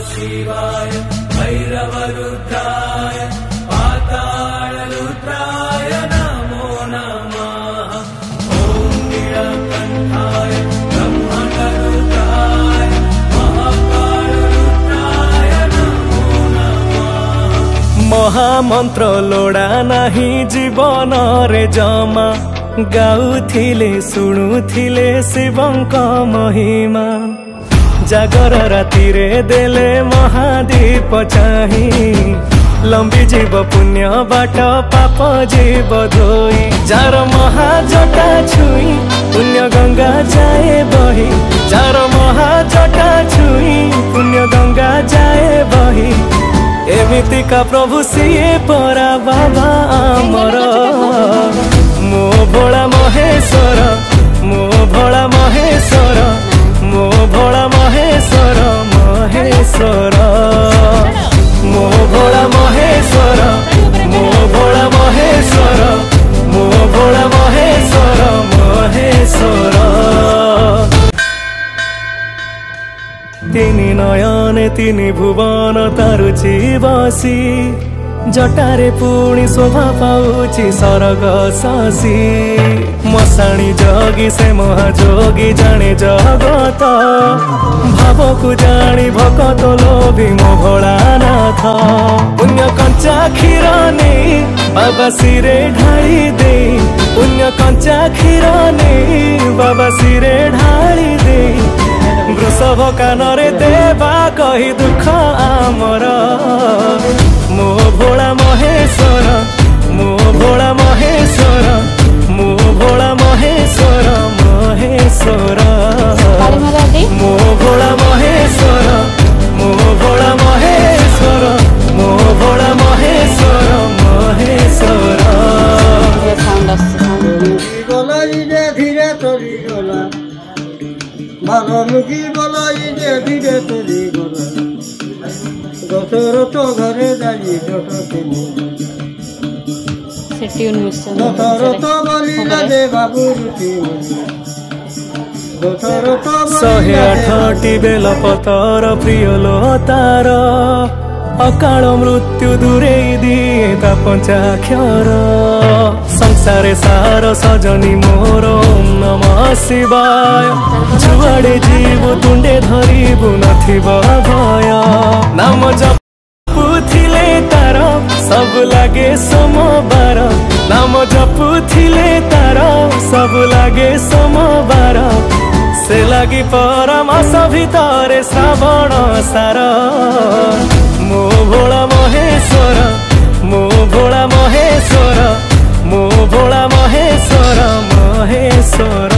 शिवाय भैरवरुद्राय पातालरुद्राय नमो नमः। ॐ नीलकण्ठाय ब्रह्मकरुद्राय महाकालरुद्राय नमो नमः। महामंत्र लोड़ा नाही जीवन रे जमा गाउथिले शुणुथिले शिवंक महिमा। जागर राति रे देले महादीप चाही लंबी जीव पुण्य बाट पाप जीव धोई। जार महाजटा छुई पुण्य गंगा जाए बही। जार महाजटा छुई पुण्य गंगा जाए बही। एमिति का प्रभु सिए परा बाबा आमर मो भोला महेश्वर मो भोला महेश्वर मो भोला महेश्वर महेश्वर मो भोला महेश्वर मो भोला महेश्वर मो भोला महेश्वर महेश्वर। तिनी नयने तिनी भुवन तारुची बसी जटारे पुणी शोभा पाउची सरग शशि। मशाणी जोगी से महाजोगी जाने जगत भावकु जानी भकत लोभी मो भोलानाथ। पुण्य कंचा क्षीर नहीं बाबा सिरे ढाली दे। पुण्य कंचा क्षीर नहीं बाबा सिरे ढाली दे। वृषभ कानरे देवा कही दुख आमर मो भोला महेश्वर मो भोला महेश्वर मो भोला महेश्वर महेश्वर मो भोला महेश्वर मो भोला महेश्वर मो भोला महेश्वर महेश्वर। धीरे तोरी गला भालमुखी बलाई जे धीरे तोरी गला। दशरथ घरे जाई दशरथ बोलिला जे बाबू शहे आठटी बेलपतर प्रिय लोतार अकाल मृत्यु दूरे दिए ता पंचाक्षर। संसारे सार सजनी मोर ओम नमः शिवाय। जुआड़े जीव तुंडे धरिबु नथिब भय। नाम जपुथिले तार सब लागे सोमवार। नाम जपुथिले तार सब लागे सोमवार। से लगी परमास भितरे श्रावण सार। मो भोला महेश्वर मो भोला महेश्वर मो भोला महेश्वर महेश्वर।